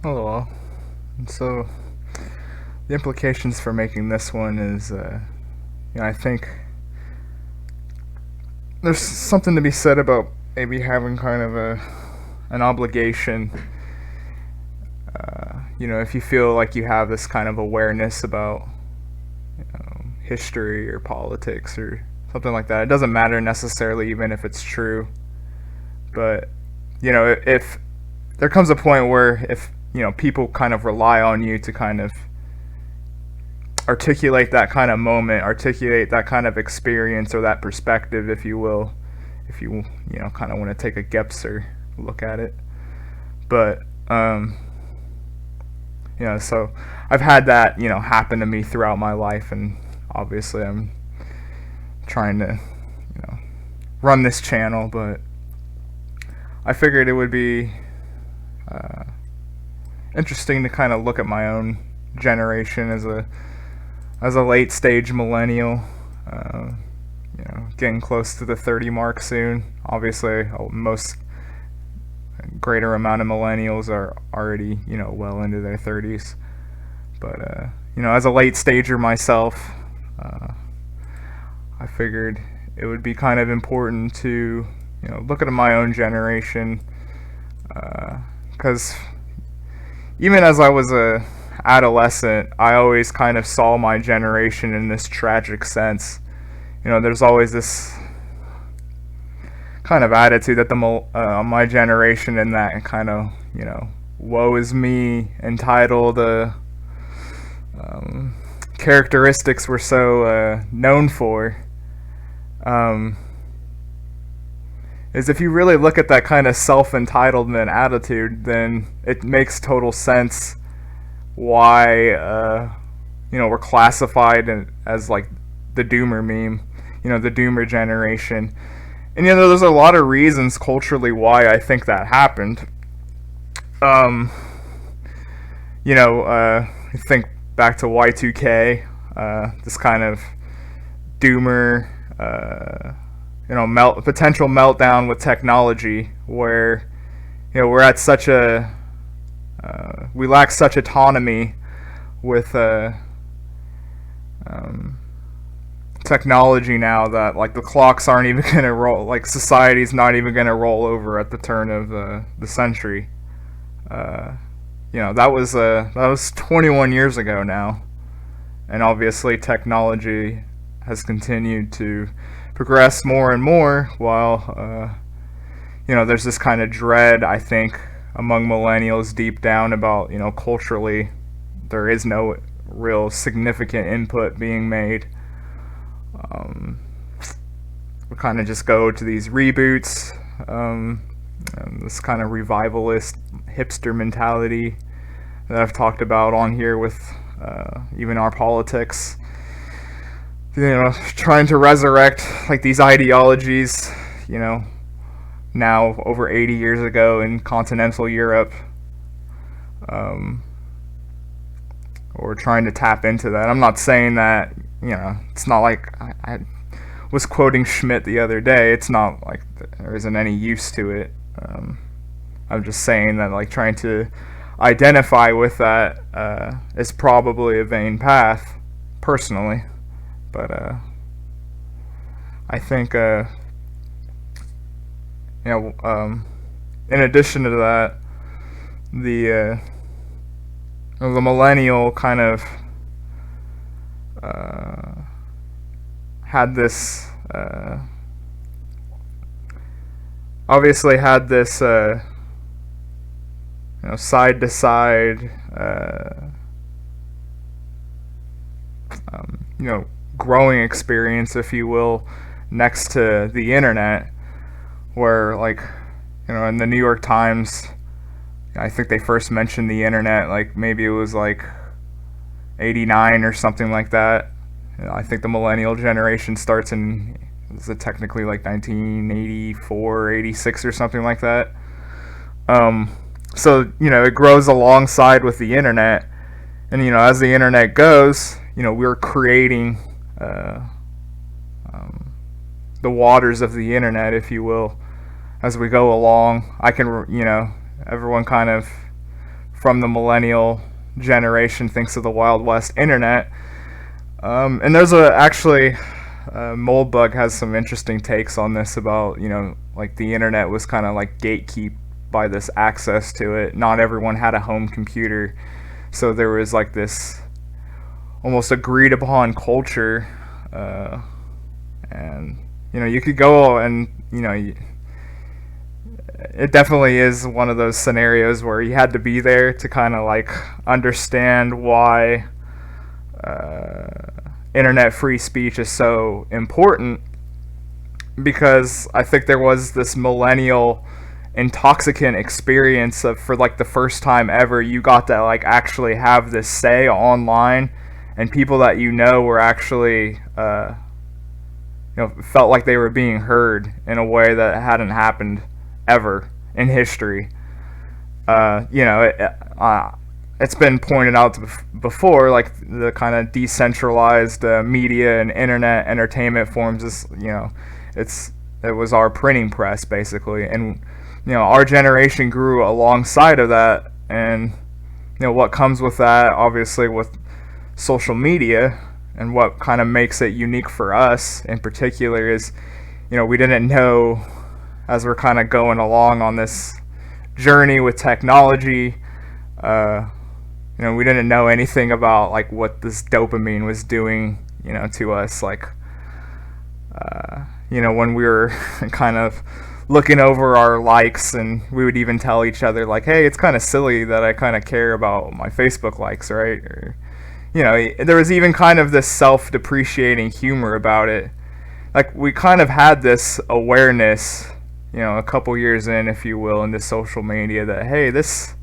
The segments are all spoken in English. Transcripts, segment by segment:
Oh well. So the implications for making this one is, I think there's something to be said about maybe having kind of an obligation. If you feel like you have this kind of awareness about history or politics or something like that, it doesn't matter necessarily, even if it's true. But if there comes a point where if people kind of rely on you to kind of articulate that kind of moment, articulate that kind of experience or that perspective, if you will, if you kind of want to take a Gepser look at it. But so I've had that happen to me throughout my life, and obviously I'm trying to run this channel, but I figured it would be uh, interesting to kind of look at my own generation as a late stage millennial. Uh, Getting close to the 30 mark soon. Obviously, most greater amount of millennials are already well into their 30s. But as a late stager myself, uh, I figured it would be kind of important to look at my own generation, because even as I was a adolescent, I always kind of saw my generation in this tragic sense. There's always this kind of attitude that my generation and that kind of woe is me entitled um, characteristics we're so known for, um, is if you really look at that kind of self-entitlement attitude, then it makes total sense why we're classified as like the doomer meme, the doomer generation. And there's a lot of reasons culturally why I think that happened. Um, think back to Y2K, this kind of doomer, potential meltdown with technology, where we're at such a we lack such autonomy with technology now that like the clocks aren't even gonna roll. Like society's not even gonna roll over at the turn of the century. Uh, that was 21 years ago now, and obviously technology has continued to progress more and more. While there's this kind of dread, I think, among millennials deep down about culturally there is no real significant input being made. Um, we kind of just go to these reboots, and this kind of revivalist hipster mentality that I've talked about on here with even our politics. Trying to resurrect like these ideologies, now over 80 years ago in continental Europe, um, or trying to tap into that. I'm not saying that, it's not like I was quoting Schmidt the other day. It's not like there isn't any use to it. I'm just saying that like trying to identify with that is probably a vain path, personally. But I think in addition to that, the the millennial kind of uh, had this obviously had this side to side growing experience, if you will, next to the internet, where like in the New York Times, I think they first mentioned the internet like maybe it was like 89 or something like that. I think the millennial generation starts in, is it technically like 1984, 86 or something like that. So it grows alongside with the internet, and as the internet goes, we're creating uh, um, the waters of the internet, if you will, as we go along. I can, everyone kind of from the millennial generation thinks of the Wild West internet. And there's actually Moldbug has some interesting takes on this about, like the internet was kind of like gatekeep by this access to it. Not everyone had a home computer, so there was like this almost agreed upon culture, and you could go and it definitely is one of those scenarios where you had to be there to kind of like understand why internet free speech is so important, because I think there was this millennial intoxicant experience of, for like the first time ever, you got to like actually have this say online, and people that were actually felt like they were being heard in a way that hadn't happened ever in history. It's been pointed out before, like the kind of decentralized media and internet entertainment forms is, it was our printing press basically, and our generation grew alongside of that, and what comes with that, obviously, with social media, and what kind of makes it unique for us in particular is, we didn't know, as we're kind of going along on this journey with technology, we didn't know anything about like what this dopamine was doing, to us, like, when we were kind of looking over our likes, and we would even tell each other like, hey, it's kind of silly that I kind of care about my Facebook likes, right? Or, there was even kind of this self-depreciating humor about it. Like, we kind of had this awareness, a couple years in, if you will, into social media, that, hey, this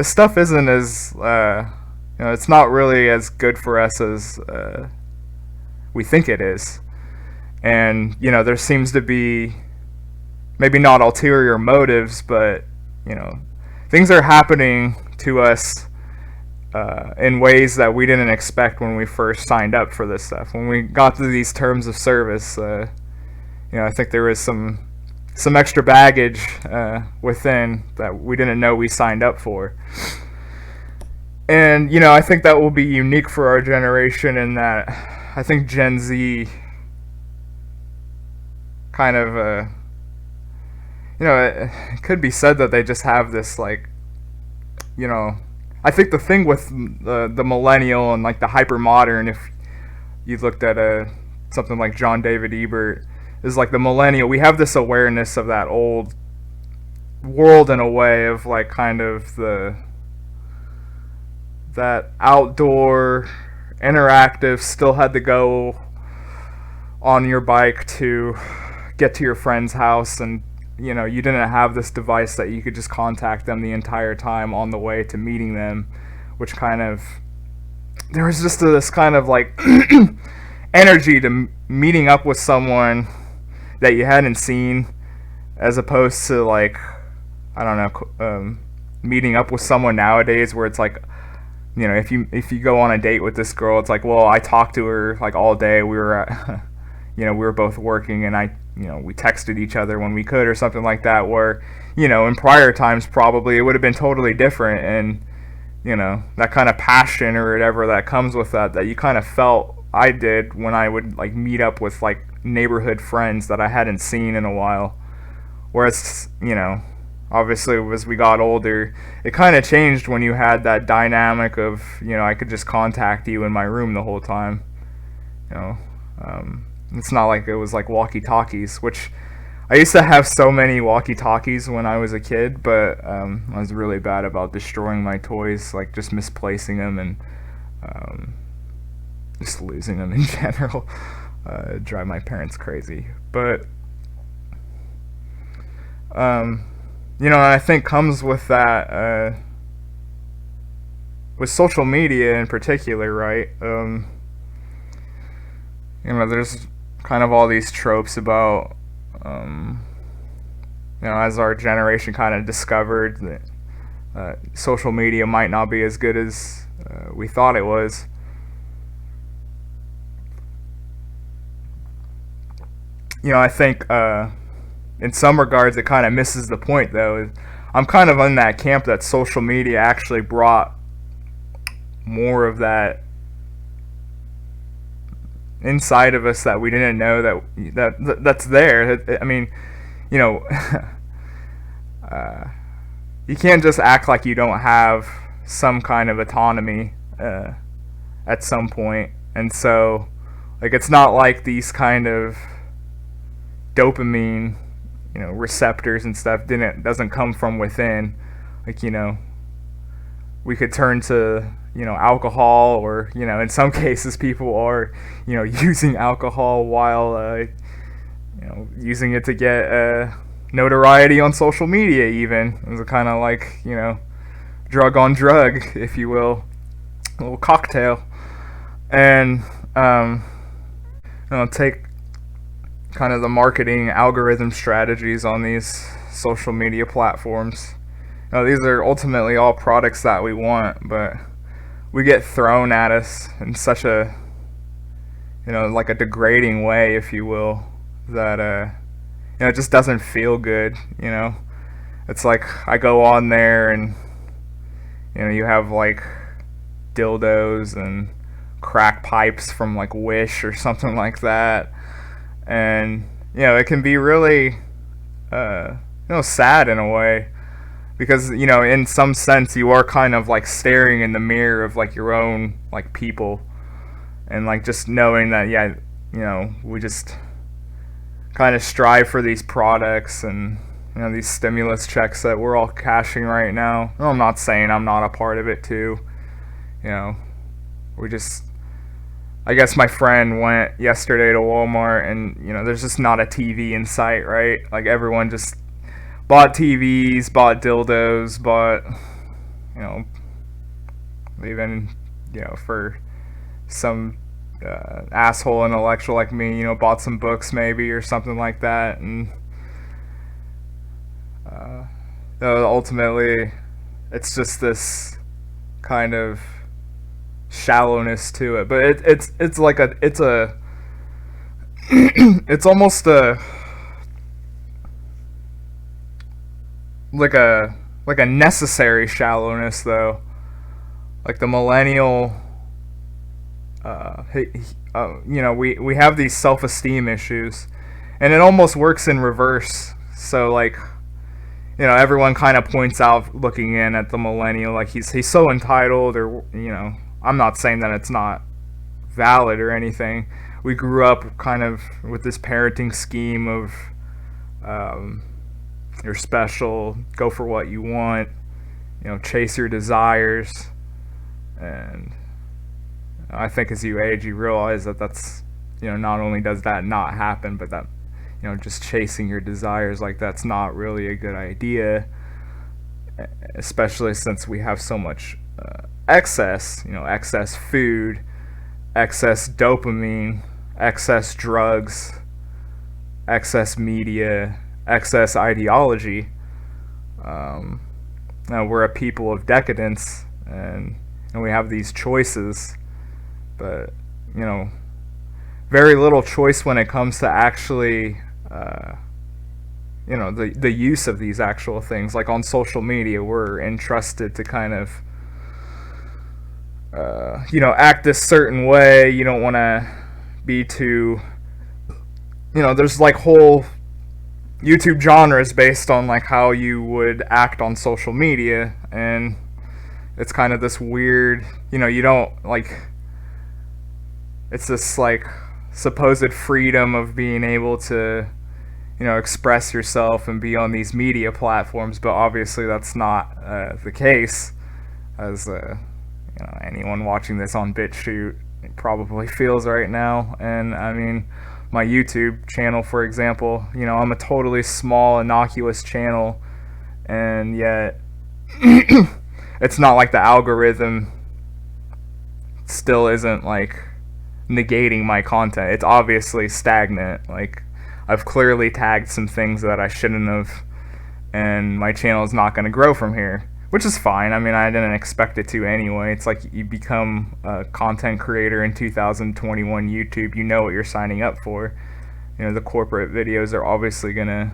stuff isn't as, it's not really as good for us as we think it is. And, there seems to be, maybe not ulterior motives, but, things are happening to us in ways that we didn't expect when we first signed up for this stuff. When we got to these terms of service, I think there was some extra baggage within that we didn't know we signed up for. And, I think that will be unique for our generation, in that I think Gen Z kind of, it could be said that they just have this, like, I think the thing with the millennial and like the hyper modern, if you looked at something like John David Ebert, is like the millennial, we have this awareness of that old world in a way, of like kind of that outdoor interactive, still had to go on your bike to get to your friend's house, and you didn't have this device that you could just contact them the entire time on the way to meeting them, which kind of, there was just this kind of like energy to meeting up with someone that you hadn't seen, as opposed to like, I don't know, meeting up with someone nowadays where it's like, if you go on a date with this girl, it's like, well, I talked to her like all day, we were at, we were both working, and we texted each other when we could, or something like that, where, in prior times probably it would have been totally different, and, that kind of passion or whatever that comes with that you kind of felt, I did, when I would like meet up with like neighborhood friends that I hadn't seen in a while. Whereas, obviously as we got older, it kind of changed when you had that dynamic of, I could just contact you in my room the whole time. It's not like it was like walkie-talkies, which I used to have so many walkie-talkies when I was a kid, but I was really bad about destroying my toys, like just misplacing them and just losing them in general. Drive my parents crazy. But and I think comes with that, with social media in particular, right? There's kind of all these tropes about, as our generation kind of discovered that social media might not be as good as we thought it was. I think in some regards it kind of misses the point, though. I'm kind of in that camp that social media actually brought more of that inside of us that we didn't know that's there. I mean, you know, you can't just act like you don't have some kind of autonomy at some point. And so, like, it's not like these kind of dopamine, receptors and stuff doesn't come from within. Like, we could turn to, alcohol, or, in some cases people are, using alcohol while, using it to get notoriety on social media even. It's kind of like, drug on drug, if you will, a little cocktail. And take kind of the marketing algorithm strategies on these social media platforms. These are ultimately all products that we want, but we get thrown at us in such a, like a degrading way, if you will, that it just doesn't feel good. It's like I go on there and you have like dildos and crack pipes from like Wish or something like that, and it can be really sad in a way, because in some sense you are kind of like staring in the mirror of like your own like people, and like just knowing that we just kind of strive for these products and these stimulus checks that we're all cashing right now. Well, I'm not saying I'm not a part of it too. We just, I guess my friend went yesterday to Walmart, and there's just not a TV in sight, right? Like everyone just bought TVs, bought dildos, bought even for some asshole intellectual like me, bought some books maybe or something like that, and ultimately it's just this kind of shallowness to it. But it's like it's almost a like a necessary shallowness, though. Like the millennial, we have these self-esteem issues, and it almost works in reverse. So like, everyone kind of points out, looking in at the millennial, like he's so entitled, or I'm not saying that it's not valid or anything. We grew up kind of with this parenting scheme of you're special, go for what you want, chase your desires. And I think as you age, you realize that that's, not only does that not happen, but that, just chasing your desires, like, that's not really a good idea, especially since we have so much excess, excess food, excess dopamine, excess drugs, excess media, excess ideology. Now we're a people of decadence, and we have these choices, but very little choice when it comes to actually the use of these actual things. Like on social media, we're entrusted to kind of act this certain way. You don't want to be too, there's like whole YouTube genres based on like how you would act on social media, and it's kind of this weird, you don't like, it's this like supposed freedom of being able to express yourself and be on these media platforms, but obviously that's not the case, as anyone watching this on BitChute probably feels right now. And I mean, my YouTube channel, for example, I'm a totally small, innocuous channel, and yet it's not like the algorithm still isn't like negating my content. It's obviously stagnant. Like, I've clearly tagged some things that I shouldn't have, and my channel is not going to grow from here, which is fine. I mean, I didn't expect it to anyway. It's like you become a content creator in 2021 YouTube, you know what you're signing up for. The corporate videos are obviously going to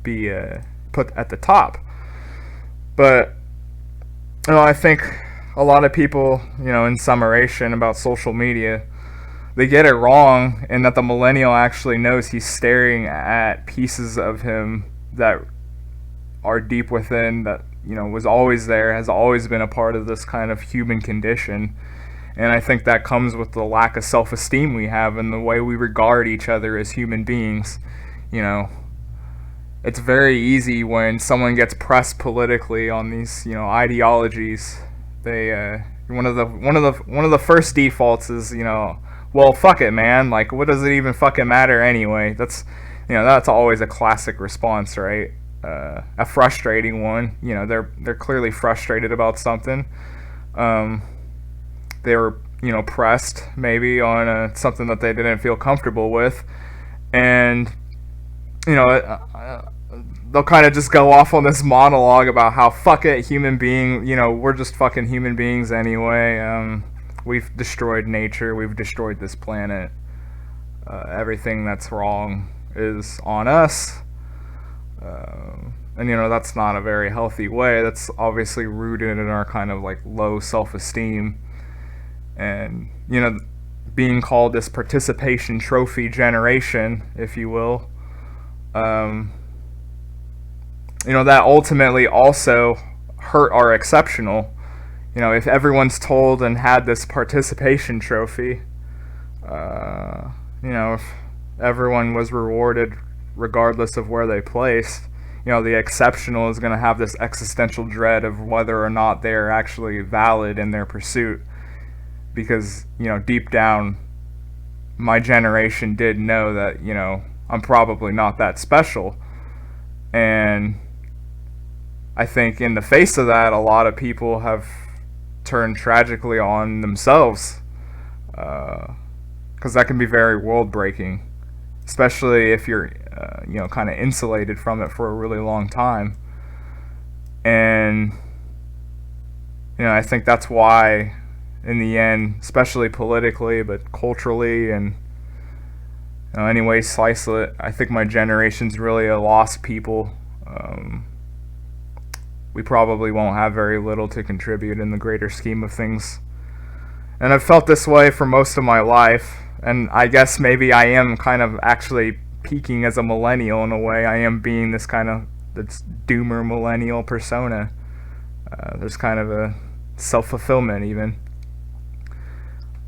be put at the top. But I think a lot of people, in summation about social media, they get it wrong, and that the millennial actually knows he's staring at pieces of him that are deep within, that was always there, has always been a part of this kind of human condition. And I think that comes with the lack of self-esteem we have and the way we regard each other as human beings. It's very easy when someone gets pressed politically on these ideologies. They one of the first defaults is well, fuck it, man. Like, what does it even fucking matter anyway? That's always a classic response, right? A frustrating one. They're clearly frustrated about something. They were pressed maybe on something that they didn't feel comfortable with, and they'll kind of just go off on this monologue about how, fuck it, human being, we're just fucking human beings anyway. We've destroyed nature, we've destroyed this planet. Everything that's wrong is on us. And that's not a very healthy way. That's obviously rooted in our kind of like low self-esteem. And being called this participation trophy generation, if you will, that ultimately also hurt our exceptional. If everyone's told and had this participation trophy, if everyone was rewarded regardless of where they placed, the exceptional is going to have this existential dread of whether or not they're actually valid in their pursuit. Because, deep down, my generation did know that, I'm probably not that special. And I think in the face of that, a lot of people have turned tragically on themselves. Because that can be very world-breaking. Especially if you're, kind of insulated from it for a really long time. And, I think that's why, in the end, especially politically, but culturally, and any way you slice it, I think my generation's really a lost people. We probably won't have very little to contribute in the greater scheme of things. And I've felt this way for most of my life, and I guess maybe I am kind of actually peaking as a millennial in a way. I am being this kind of this doomer millennial persona. There's kind of a self-fulfillment even.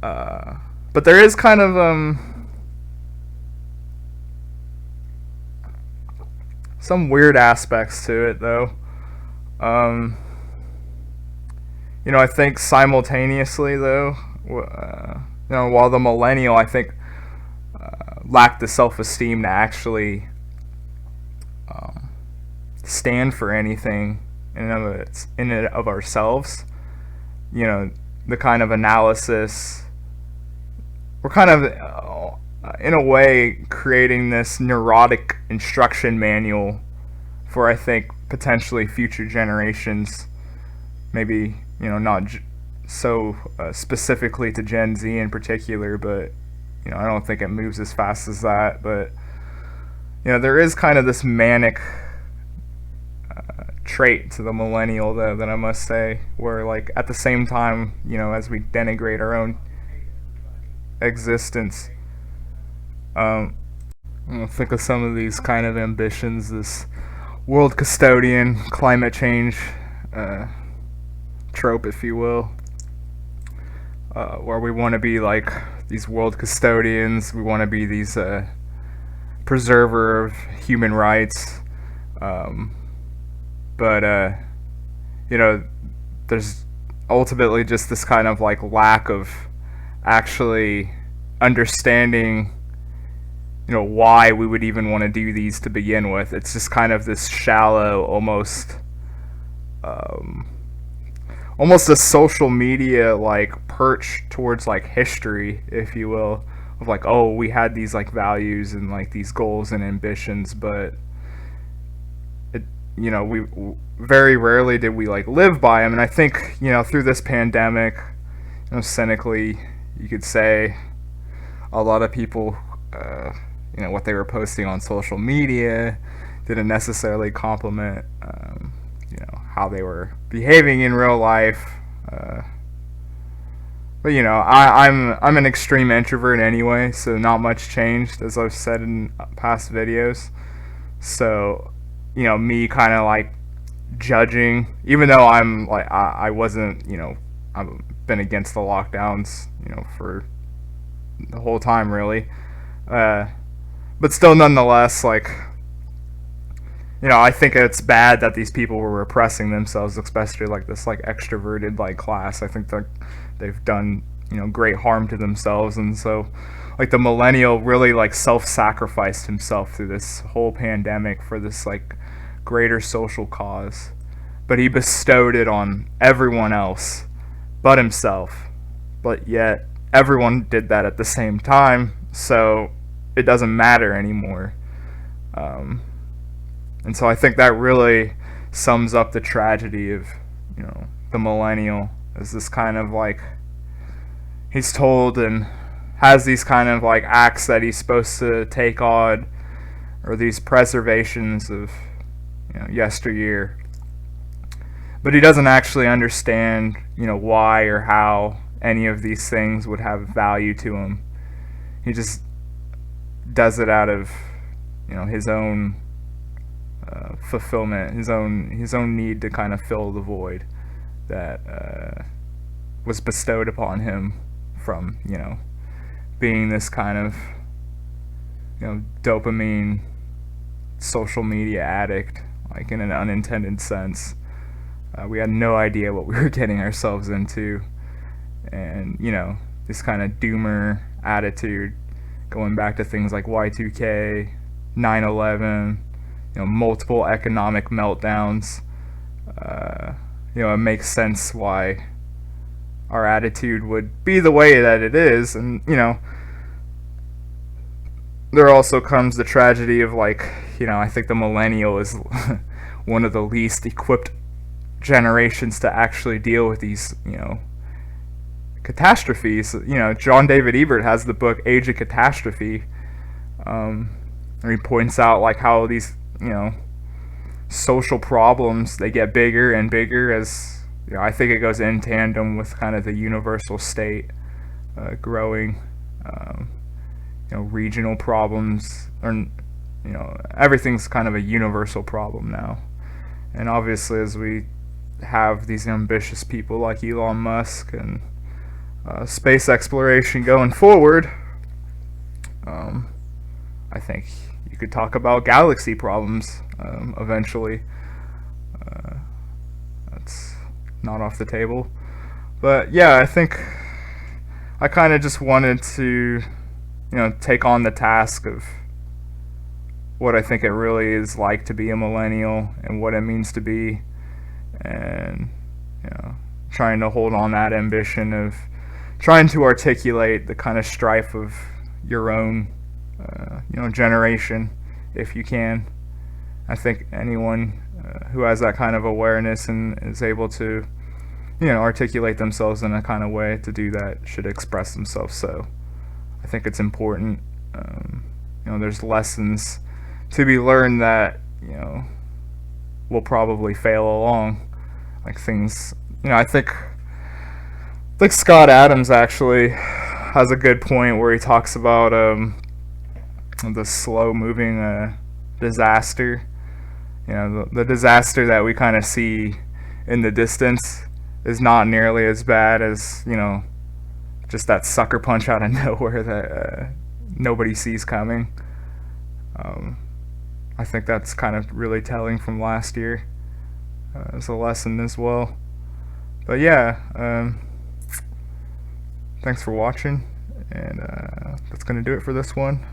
But there is kind of some weird aspects to it, though. I think simultaneously, though, while the millennial, I think, lacked the self-esteem to actually stand for anything in and of ourselves, the kind of analysis, we're kind of, in a way, creating this neurotic instruction manual for, I think, potentially future generations. Maybe, not so specifically to Gen Z in particular, but, I don't think it moves as fast as that. But, there is kind of this manic trait to the millennial, though, that I must say, where, like, at the same time, as we denigrate our own existence, think of some of these kind of ambitions, this world custodian, climate change trope, if you will, where we want to be like these world custodians, we want to be these preserver of human rights, but there's ultimately just this kind of like lack of actually understanding why we would even want to do these to begin with. It's just kind of this shallow, almost a social media like perch towards like history, if you will, of like, oh, we had these like values and like these goals and ambitions, but it, we very rarely did we like live by them. And I think through this pandemic, cynically you could say a lot of people what they were posting on social media didn't necessarily complement, how they were behaving in real life. But I'm an extreme introvert anyway, so not much changed, as I've said in past videos. So, me kind of like judging, even though I wasn't, I've been against the lockdowns, for the whole time really. But still, nonetheless, like, I think it's bad that these people were repressing themselves, especially like this like extroverted like class. I think that they've done great harm to themselves, and so like the millennial really like self-sacrificed himself through this whole pandemic for this like greater social cause, but he bestowed it on everyone else but himself. But yet everyone did that at the same time, so it doesn't matter anymore. And so I think that really sums up the tragedy of, the millennial, as this kind of like, he's told and has these kind of like acts that he's supposed to take on, or these preservations of, yesteryear. But he doesn't actually understand, why or how any of these things would have value to him. He just does it out of, his own fulfillment, his own need to kind of fill the void that was bestowed upon him from being this kind of dopamine social media addict, like in an unintended sense. We had no idea what we were getting ourselves into, and this kind of doomer attitude, going back to things like Y2K, 9/11, multiple economic meltdowns. It makes sense why our attitude would be the way that it is, and there also comes the tragedy of like, I think the millennial is one of the least equipped generations to actually deal with these, catastrophes. John David Ebert has the book Age of Catastrophe, and he points out like how these, social problems, they get bigger and bigger as, I think it goes in tandem with kind of the universal state growing. Regional problems, or everything's kind of a universal problem now. And obviously, as we have these ambitious people like Elon Musk and space exploration going forward, I think you could talk about galaxy problems eventually. That's not off the table. But yeah, I think I kind of just wanted to, take on the task of what I think it really is like to be a millennial and what it means to be, and trying to hold on that ambition of trying to articulate the kind of strife of your own generation, if you can. I think anyone who has that kind of awareness and is able to articulate themselves in a kind of way to do that should express themselves. So I think it's important. There's lessons to be learned that will probably fail along, like things. I think Scott Adams actually has a good point where he talks about the slow moving disaster. The disaster that we kind of see in the distance is not nearly as bad as just that sucker punch out of nowhere that nobody sees coming. I think that's kind of really telling from last year as a lesson as well. But yeah, thanks for watching, and that's going to do it for this one.